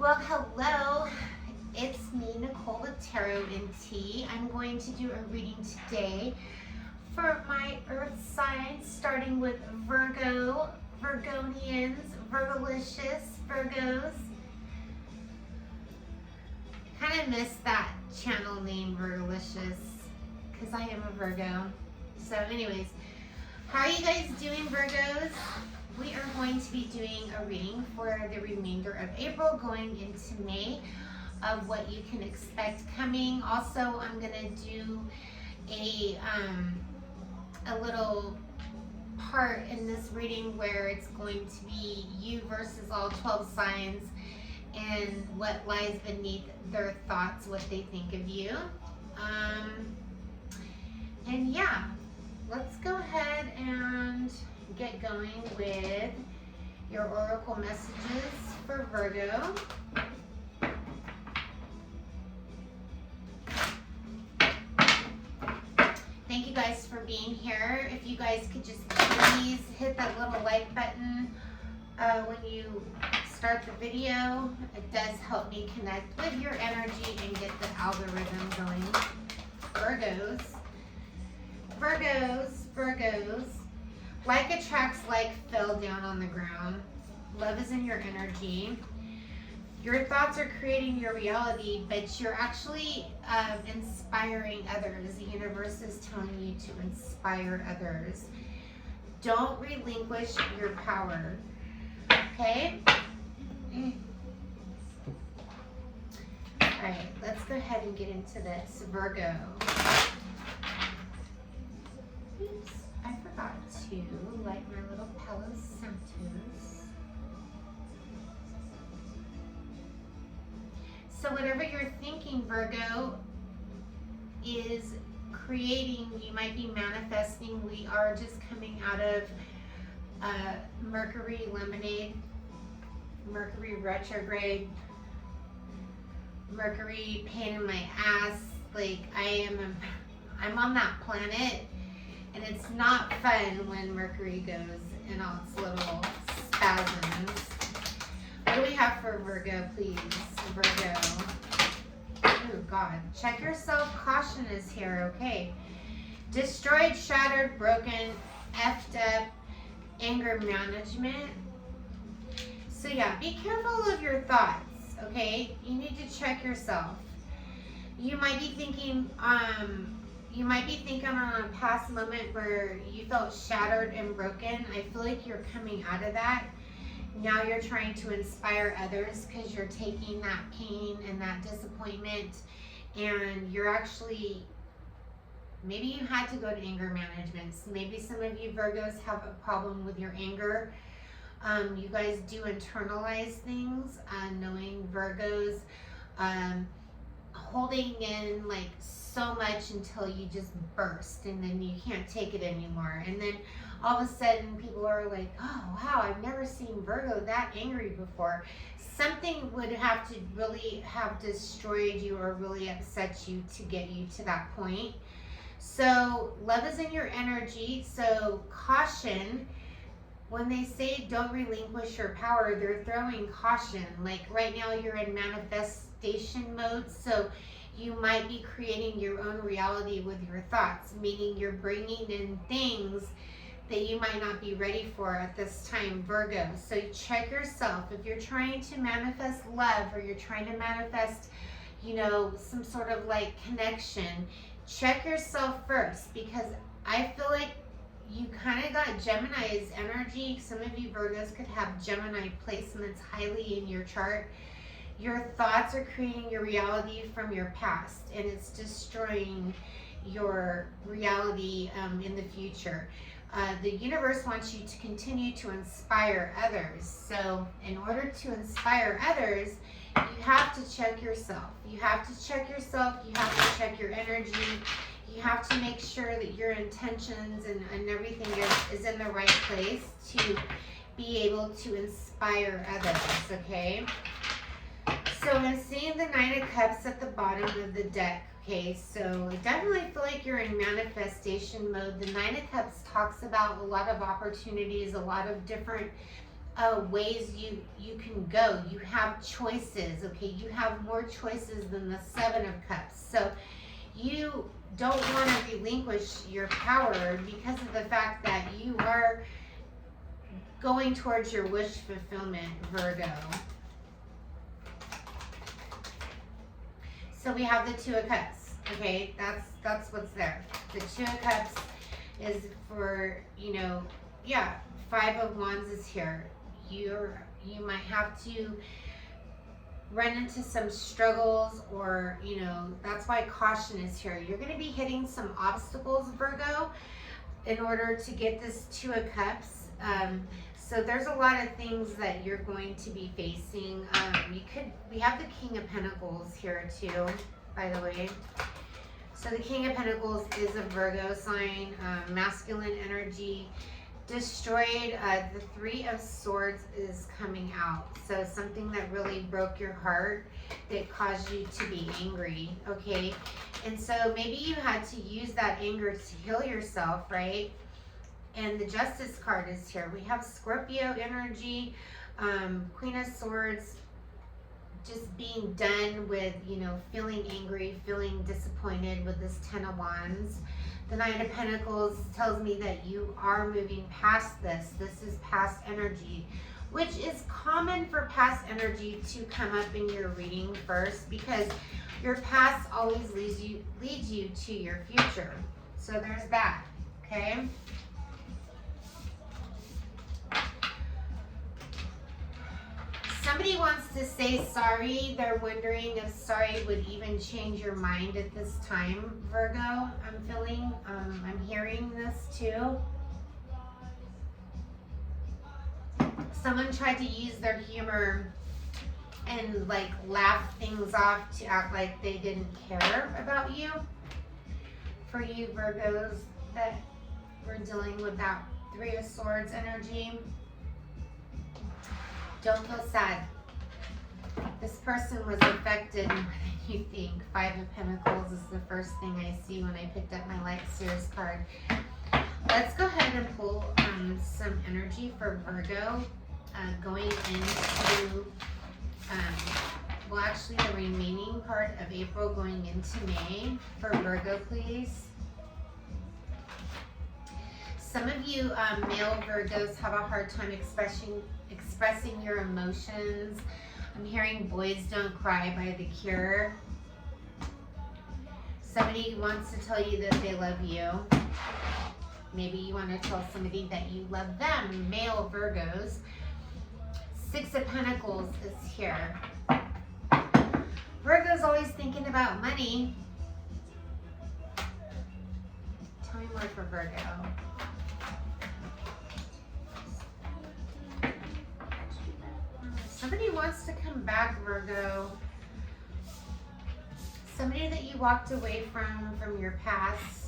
Well, hello. It's me, Nicole with Tarot and Tea. I'm going to do a reading today for my earth signs, starting with Virgo, Virgonians, Virgolicious, Virgos. Kind of missed that channel name, Virgolicious, because I am a Virgo. So anyways, how are you guys doing, Virgos? We are going to be doing a reading for the remainder of April, going into May, of what you can expect coming. Also, I'm going to do a little part in this reading where it's going to be you versus all 12 signs and what lies beneath their thoughts, what they think of you. And yeah, let's go ahead and get going with your oracle messages for Virgo. Thank you guys for being here. If you guys could just please hit that little like button when you start the video. It does help me connect with your energy and get the algorithm going. Virgos. Virgos, Virgos. Like attracts like fell down on the ground. Love is in your energy. Your thoughts are creating your reality, but you're actually inspiring others. The universe is telling you to inspire others. Don't relinquish your power. Okay? All right, let's go ahead and get into this. Virgo. Oops, I forgot to light my little Palo Santos. So whatever you're thinking, Virgo, is creating, you might be manifesting. We are just coming out of Mercury lemonade, Mercury retrograde, Mercury pain in my ass. Like I'm on that planet, and it's not fun when Mercury goes in all its little spasms. What do we have for Virgo, please? Virgo. Oh, God. Check yourself. Caution is here. Okay. Destroyed, shattered, broken, effed up, anger management. So, yeah, be careful of your thoughts, okay? You need to check yourself. You might be thinking, on a past moment where you felt shattered and broken. I feel like you're coming out of that. Now you're trying to inspire others because you're taking that pain and that disappointment, and you're actually, maybe you had to go to anger management. So maybe some of you Virgos have a problem with your anger. You guys do internalize things, knowing Virgos, holding in like so much until you just burst and then you can't take it anymore. And then all of a sudden people are like, oh wow, I've never seen Virgo that angry before. Something would have to really have destroyed you or really upset you to get you to that point. So love is in your energy. So caution. When they say don't relinquish your power, they're throwing caution. Like right now you're in manifestation mode. So you might be creating your own reality with your thoughts, meaning you're bringing in things that you might not be ready for at this time, Virgo. So check yourself. If you're trying to manifest love, or you're trying to manifest, some sort of like connection, check yourself first, because I feel like you kind of got Gemini's energy. Some of you Virgos could have Gemini placements highly in your chart. Your thoughts are creating your reality from your past, and it's destroying your reality in the future. The universe wants you to continue to inspire others. So in order to inspire others, you have to check yourself. You have to check yourself. You have to check your energy. You have to make sure that your intentions and everything is in the right place to be able to inspire others, okay? So I'm seeing the Nine of Cups at the bottom of the deck. Okay, so I definitely feel like you're in manifestation mode. The Nine of Cups talks about a lot of opportunities, a lot of different ways you can go. You have choices, okay? You have more choices than the Seven of Cups. So you don't want to relinquish your power because of the fact that you are going towards your wish fulfillment, Virgo. So we have the Two of Cups, okay? That's what's there. The Two of Cups is for, you know, yeah, Five of Wands is here. You might have to run into some struggles, or, you know, that's why caution is here. You're going to be hitting some obstacles, Virgo, in order to get this Two of Cups. So there's a lot of things that you're going to be facing. We have the King of Pentacles here too, by the way. So the King of Pentacles is a Virgo sign, masculine energy. Destroyed, the Three of Swords is coming out. So something that really broke your heart, that caused you to be angry, okay? And so maybe you had to use that anger to heal yourself, right? And the Justice card is here. We have Scorpio energy, Queen of Swords, just being done with, you know, feeling angry, feeling disappointed with this Ten of Wands. The Knight of Pentacles tells me that you are moving past this. This is past energy, which is common for past energy to come up in your reading first, because your past always leads you to your future. So there's that, okay? Somebody wants to say sorry. They're wondering if sorry would even change your mind at this time, Virgo. I'm feeling, I'm hearing this too. Someone tried to use their humor and like laugh things off to act like they didn't care about you. For you Virgos that were dealing with that Three of Swords energy, don't feel sad. This person was affected more than you think. Five of Pentacles is the first thing I see when I picked up my Light Series card. Let's go ahead and pull some energy for Virgo going into, well, actually the remaining part of April going into May for Virgo, please. Some of you male Virgos have a hard time expressing your emotions. I'm hearing Boys Don't Cry by The Cure. Somebody wants to tell you that they love you. Maybe you want to tell somebody that you love them, male Virgos. Six of Pentacles is here. Virgo's always thinking about money. Tell me more for Virgo. Somebody wants to come back, Virgo. Somebody that you walked away from your past.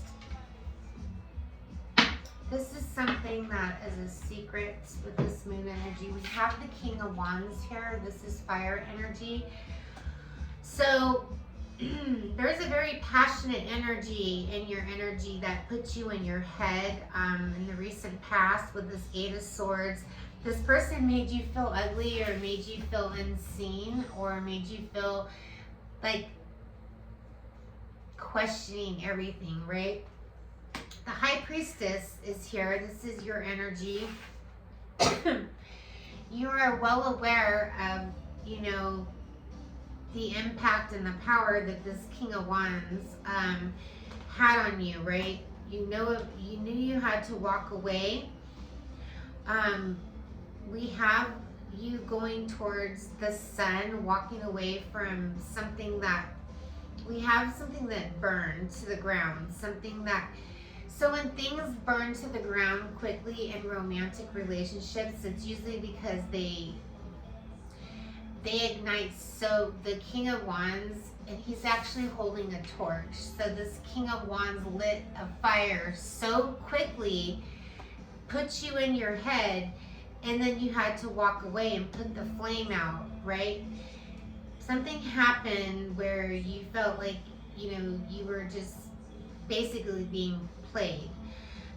This is something that is a secret with this moon energy. We have the King of Wands here. This is fire energy. So there's a very passionate energy in your energy that puts you in your head in the recent past with this Eight of Swords. This person made you feel ugly, or made you feel unseen, or made you feel like questioning everything, right? The High Priestess is here. This is your energy. You are well aware of, you know, the impact and the power that this King of Wands had on you, right? You knew you had to walk away. We have you going towards the sun, walking away from something that, we have something that burned to the ground, something that, so when things burn to the ground quickly in romantic relationships, it's usually because they ignite. So the King of Wands, and he's actually holding a torch. So this King of Wands lit a fire so quickly, put you in your head, and then you had to walk away and put the flame out, right? Something happened where you felt like, you know, you were just basically being played.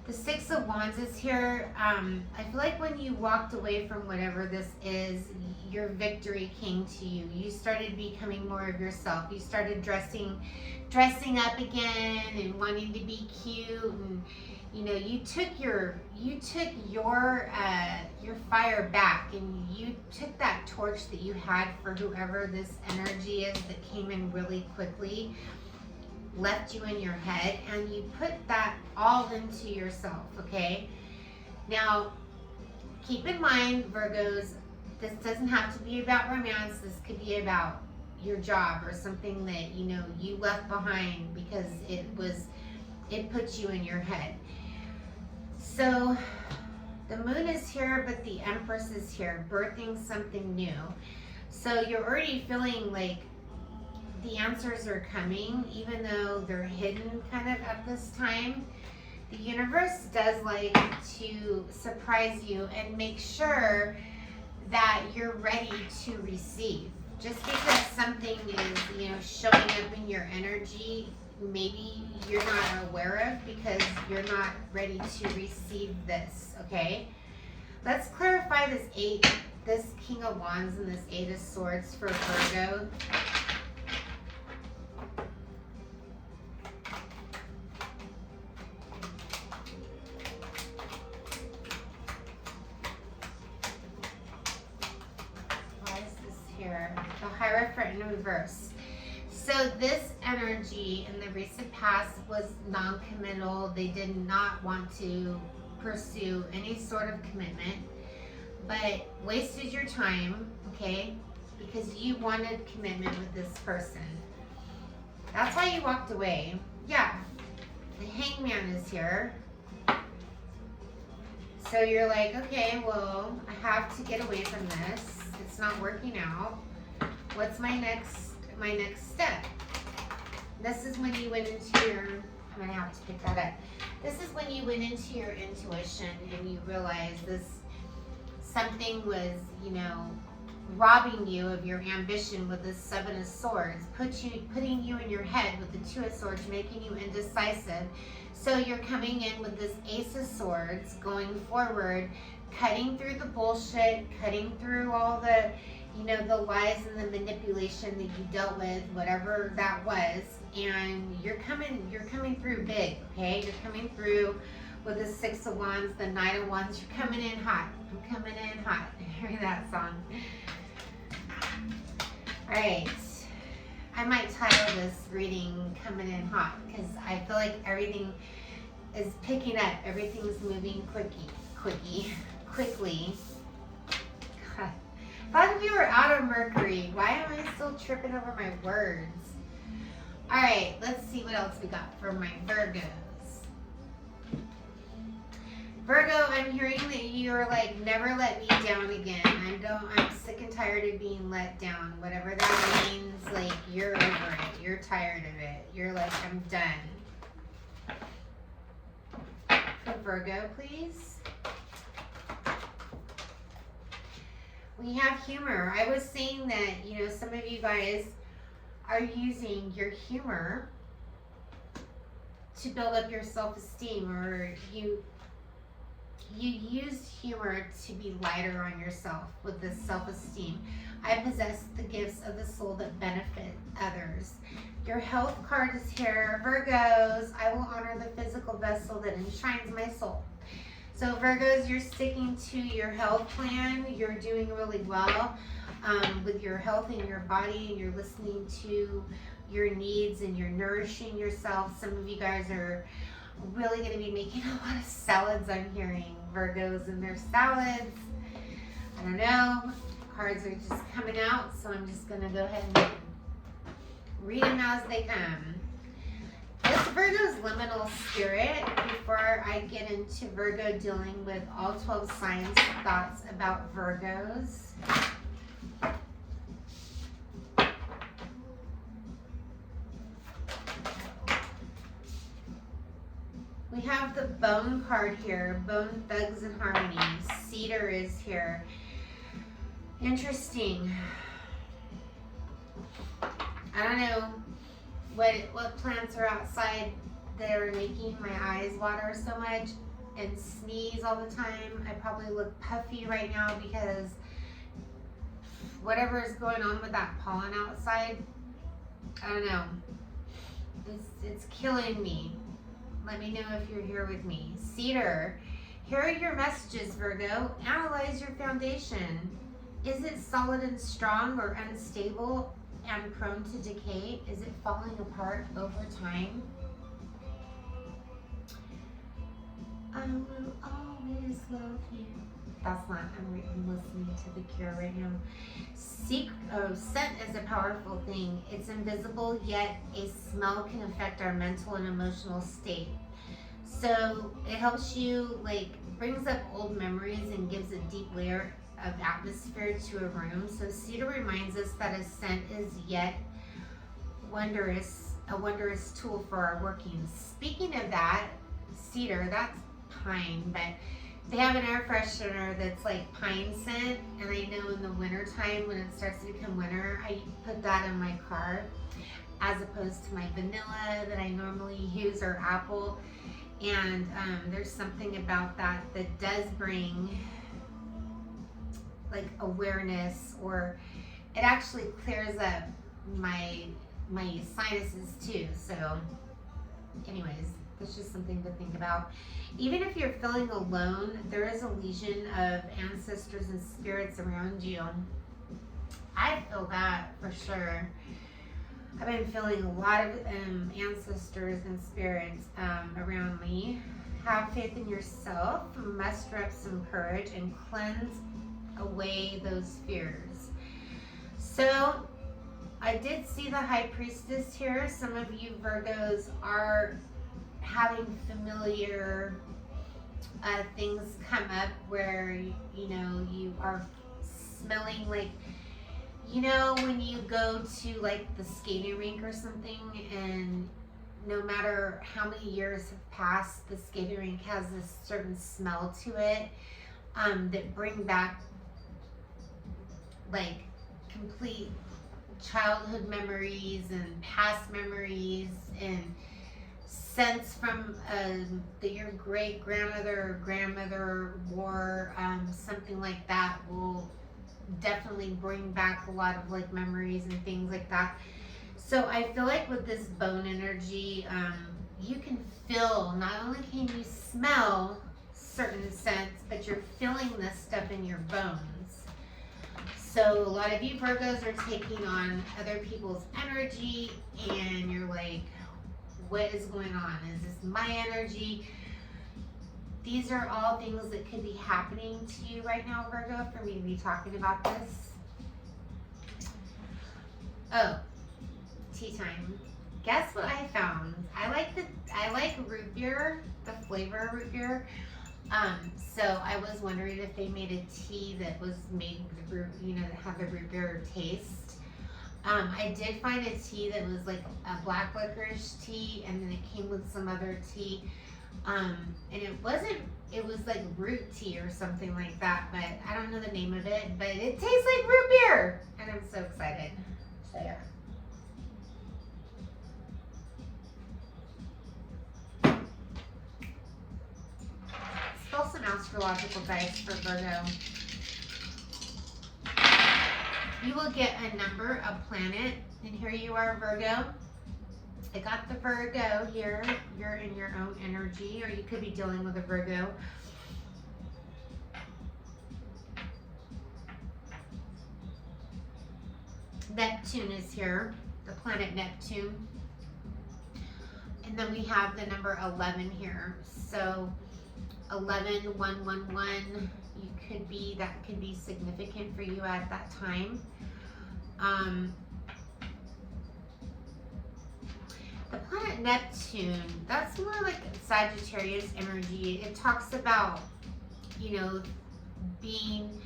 The Six of Wands is here. I feel like when you walked away from whatever this is, your victory came to you. You started becoming more of yourself. You started dressing up again and wanting to be cute, and you know, you took your fire back, and you took that torch that you had for whoever this energy is that came in really quickly, left you in your head, and you put that all into yourself. Okay, now keep in mind, Virgos, this doesn't have to be about romance. This could be about your job or something that you know you left behind because it puts you in your head. So the moon is here, but the Empress is here, birthing something new. So you're already feeling like the answers are coming, even though they're hidden kind of at this time. The universe does like to surprise you and make sure that you're ready to receive. Just because something is, you know, showing up in your energy, maybe you're not aware of because you're not ready to receive this. Okay, let's clarify this King of Wands and this Eight of Swords for Virgo. The Hierophant in reverse. So this energy in the recent past was non-committal. They did not want to pursue any sort of commitment, but wasted your time, okay? Because you wanted commitment with this person. That's why you walked away. Yeah, the Hangman is here. So you're like, okay, well, I have to get away from this. It's not working out. What's my next step? This is when you went into your, I'm gonna have to pick that up. This is when you went into your intuition and you realized something was, you know, robbing you of your ambition with this Seven of Swords, putting you in your head with the Two of Swords, making you indecisive. So you're coming in with this Ace of Swords, going forward, cutting through the bullshit, cutting through all the, you know, the lies and the manipulation that you dealt with, whatever that was, and you're coming through big, okay? You're coming through with the Six of Wands, the Knight of Wands. You're coming in hot. I'm coming in hot. Hear that song? All right. I might title this reading "Coming in Hot" because I feel like everything is picking up. Everything's moving quickly. God. I thought we were out of Mercury. Why am I still tripping over my words? All right, let's see what else we got for my Virgos. Virgo, I'm hearing that you're like, never let me down again. I'm sick and tired of being let down. Whatever that means, like, you're over it. You're tired of it. You're like, I'm done. For Virgo, please. We have humor. I was saying that, you know, some of you guys are using your humor to build up your self-esteem, or you use humor to be lighter on yourself with this self-esteem. I possess the gifts of the soul that benefit others. Your health card is here. Virgos, I will honor the physical vessel that enshrines my soul. So Virgos, you're sticking to your health plan. You're doing really well with your health in your body, and you're listening to your needs and you're nourishing yourself. Some of you guys are really going to be making a lot of salads, I'm hearing, Virgos, and their salads. I don't know. Cards are just coming out, so I'm just going to go ahead and read them as they come. This Virgo's liminal spirit, before I get into Virgo dealing with all 12 signs, thoughts about Virgos. We have the Bone card here, Bone Thugs and Harmony. Cedar is here. Interesting. I don't know what plants are outside that are making my eyes water so much. and sneeze all the time. I probably look puffy right now because whatever is going on with that pollen outside, I don't know. It's killing me. Let me know if you're here with me. Cedar, here are your messages, Virgo. Analyze your foundation. Is it solid and strong or unstable and prone to decay? Is it falling apart over time? I will always love you. That's not, I'm listening to The Cure right now. Scent is a powerful thing. It's invisible, yet a smell can affect our mental and emotional state. So it helps you, like, brings up old memories and gives a deep layer of atmosphere to a room. So cedar reminds us that a scent is yet a wondrous tool for our working. Speaking of that, cedar, that's pine, but they have an air freshener that's like pine scent, and I know in the winter time when it starts to become winter, I put that in my car as opposed to my vanilla that I normally use, or apple. And there's something about that that does bring like awareness, or it actually clears up my sinuses too. So anyways, that's just something to think about. Even if you're feeling alone, there is a legion of ancestors and spirits around you. I feel that for sure. I've been feeling a lot of ancestors and spirits around me. Have faith in yourself, muster up some courage, and cleanse away those fears. So I did see the High Priestess here. Some of you Virgos are having familiar things come up where, you know, you are smelling like, you know, when you go to like the skating rink or something, and no matter how many years have passed, the skating rink has this certain smell to it that bring back like complete childhood memories and past memories, and scents from that your great grandmother or grandmother wore, something like that will definitely bring back a lot of like memories and things like that. So I feel like with this bone energy, you can feel, not only can you smell certain scents, but you're feeling this stuff in your bones. So a lot of you Virgos are taking on other people's energy, and you're like, what is going on? Is this my energy? These are all things that could be happening to you right now, Virgo, for me to be talking about this. Oh, tea time. Guess what I found? I like root beer, the flavor of root beer. So I was wondering if they made a tea that was made with root, you know, that had the root beer taste. I did find a tea that was like a black licorice tea, and then it came with some other tea. And it was like root tea or something like that, but I don't know the name of it, but it tastes like root beer, and I'm so excited. So yeah. Spill some astrological dice for Virgo. You will get a number, a planet, and here you are, Virgo. I got the Virgo here. You're in your own energy, or you could be dealing with a Virgo. Neptune is here, the planet Neptune. And then we have the number 11 here. So 11111, that could be significant for you at that time. The planet Neptune, that's more like Sagittarius energy. It talks about, you know, being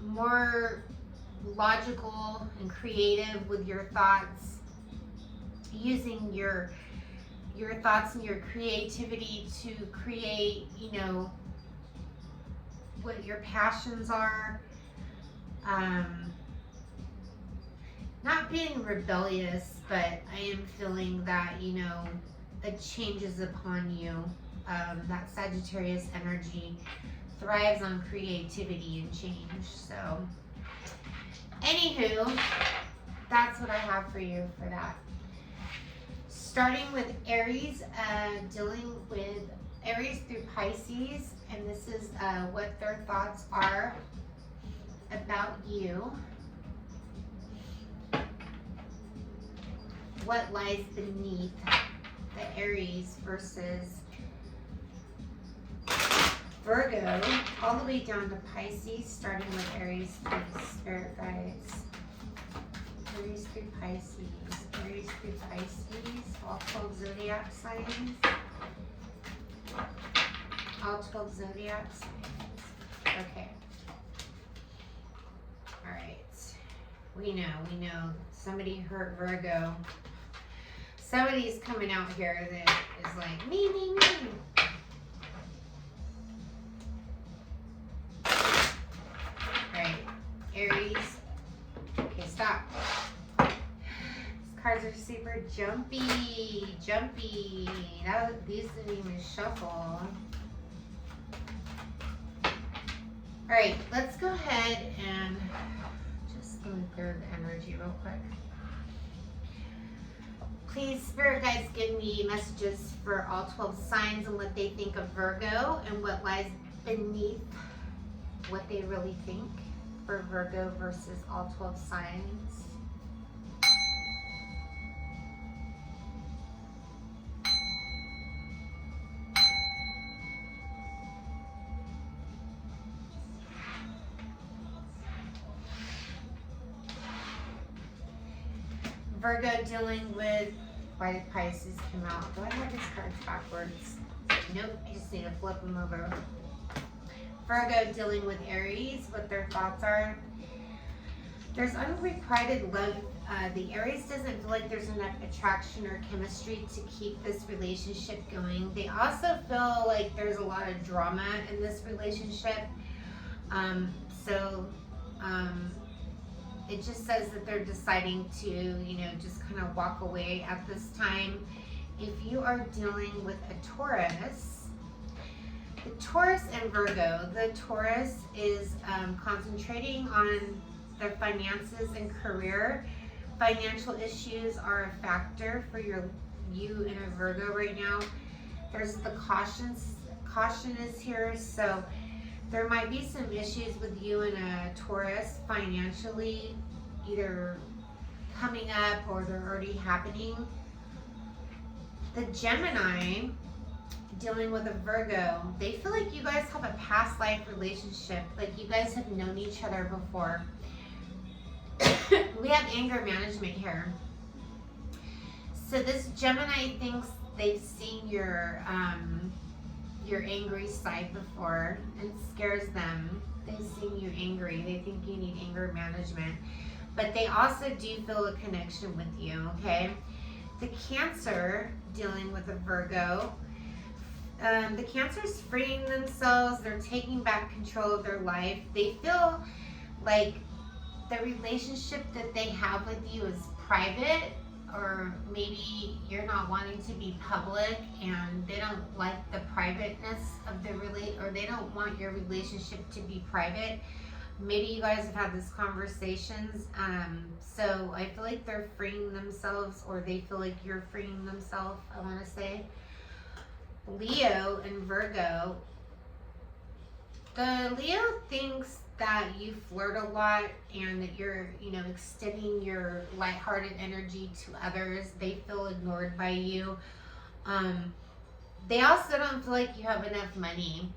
more logical and creative with your thoughts, using your thoughts and your creativity to create, you know, what your passions are. not being rebellious, but I am feeling that, a change is upon you. That Sagittarius energy thrives on creativity and change. So, anywho, that's what I have for you for that. Starting with Aries, dealing with Aries through Pisces, and this is what their thoughts are about you. What lies beneath the Aries versus Virgo, all the way down to Pisces, starting with Aries through spirit guides. Aries through Pisces, Aries through Pisces, all 12 zodiac signs. All 12 zodiac signs. Okay. All right. We know. Somebody hurt Virgo. Somebody's coming out here that is like, me. Alright, Aries. Okay, stop. These cards are super jumpy. These didn't even shuffle. Alright, let's go ahead and just go through the energy real quick. Please, spirit guides, give me messages for all 12 signs and what they think of Virgo and what lies beneath what they really think for Virgo versus all 12 signs. Virgo dealing with, why did Pisces come out? Do I have these cards backwards? Nope, I just need to flip them over. Virgo dealing with Aries, what their thoughts are. There's unrequited love. The Aries doesn't feel like there's enough attraction or chemistry to keep this relationship going. They also feel like there's a lot of drama in this relationship. It just says that they're deciding to, just kind of walk away at this time. If you are dealing with a Taurus, the Taurus and Virgo, the Taurus is concentrating on their finances and career. Financial issues are a factor for you in a Virgo right now. There's the caution is here, so there might be some issues with you and a Taurus financially, either coming up or they're already happening. The Gemini dealing with a Virgo, they feel like you guys have a past life relationship, like you guys have known each other before. We have anger management here. So this Gemini thinks they've seen your angry side before, and it scares them. They've seen you angry. They think you need anger management. But they also do feel a connection with you, okay? The Cancer dealing with a Virgo. The Cancer's freeing themselves. They're taking back control of their life. They feel like the relationship that they have with you is private, or maybe you're not wanting to be public and they don't like the privateness of the or they don't want your relationship to be private. Maybe you guys have had these conversations. So I feel like they're freeing themselves, or they feel like you're freeing themselves, I want to say. Leo and Virgo. The Leo thinks that you flirt a lot and that you're, extending your lighthearted energy to others. They feel ignored by you. They also don't feel like you have enough money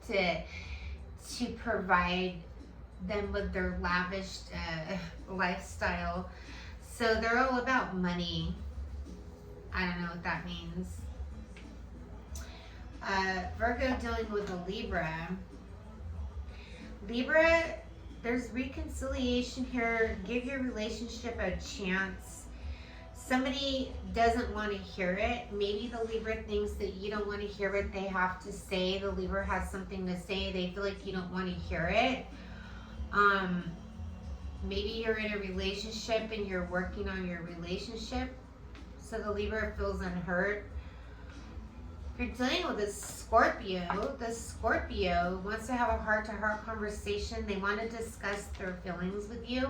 to provide them with their lavish lifestyle. So they're all about money. I don't know what that means. Virgo dealing with a Libra. Libra, there's reconciliation here. Give your relationship a chance. Somebody doesn't want to hear it. Maybe the Libra thinks that you don't want to hear what they have to say. The Libra has something to say. They feel like you don't want to hear it. Maybe you're in a relationship and you're working on your relationship. So the Libra feels unhurt. If you're dealing with a Scorpio, the Scorpio wants to have a heart-to-heart conversation. They want to discuss their feelings with you,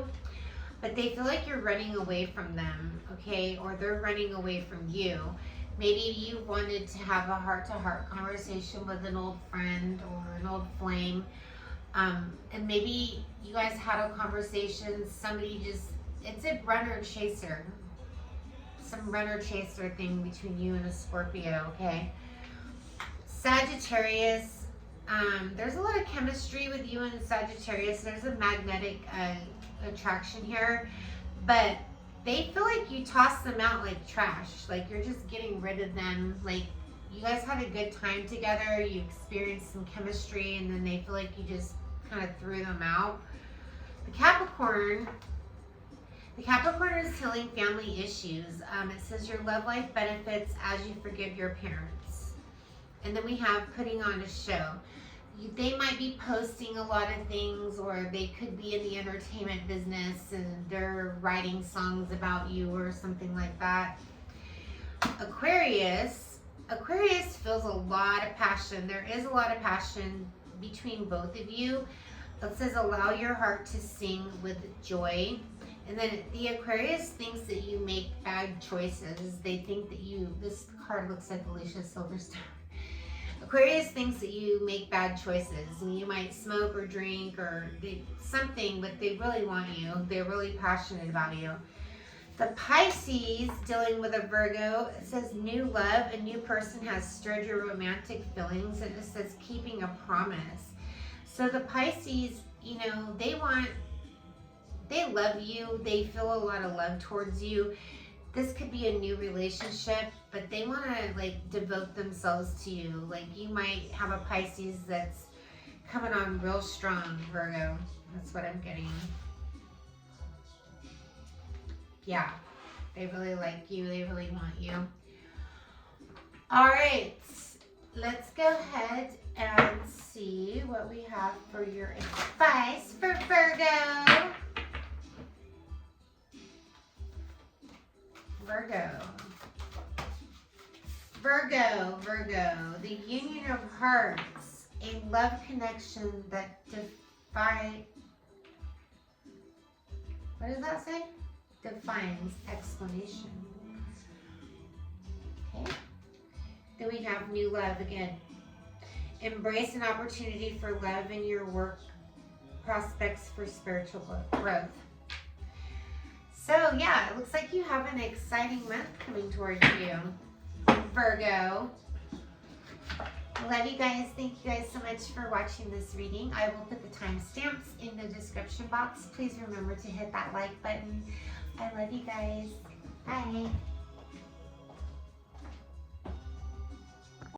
but they feel like you're running away from them, okay? Or they're running away from you. Maybe you wanted to have a heart-to-heart conversation with an old friend or an old flame. And maybe you guys had a conversation, somebody just, it's a runner-chaser. Some runner-chaser thing between you and a Scorpio, okay? Sagittarius, there's a lot of chemistry with you and Sagittarius. There's a magnetic attraction here, but they feel like you toss them out like trash. Like you're just getting rid of them. Like you guys had a good time together. You experienced some chemistry, and then they feel like you just kind of threw them out. The Capricorn is healing family issues. It says your love life benefits as you forgive your parents. And then we have putting on a show. They might be posting a lot of things, or they could be in the entertainment business and they're writing songs about you or something like that. Aquarius feels a lot of passion. There is a lot of passion between both of you. It says allow your heart to sing with joy. And then the Aquarius thinks that you make bad choices. They think that this card looks like Alicia Silverstone. Aquarius thinks that you make bad choices, and you might smoke or drink or something, but they really want you. They're really passionate about you. The Pisces, dealing with a Virgo, it says new love. A new person has stirred your romantic feelings, and it says keeping a promise. So the Pisces, they love you. They feel a lot of love towards you. This could be a new relationship, but they want to devote themselves to you. Like you might have a Pisces that's coming on real strong, Virgo. That's what I'm getting. Yeah, they really like you. They really want you. All right, let's go ahead and see what we have for your advice for Virgo. Virgo, the union of hearts, a love connection that what does that say? Defines explanation. Okay. Then we have new love again. Embrace an opportunity for love in your work prospects for spiritual growth. So yeah, it looks like you have an exciting month coming towards you, Virgo. Love you guys. Thank you guys so much for watching this reading. I will put the timestamps in the description box. Please remember to hit that like button. I love you guys. Bye.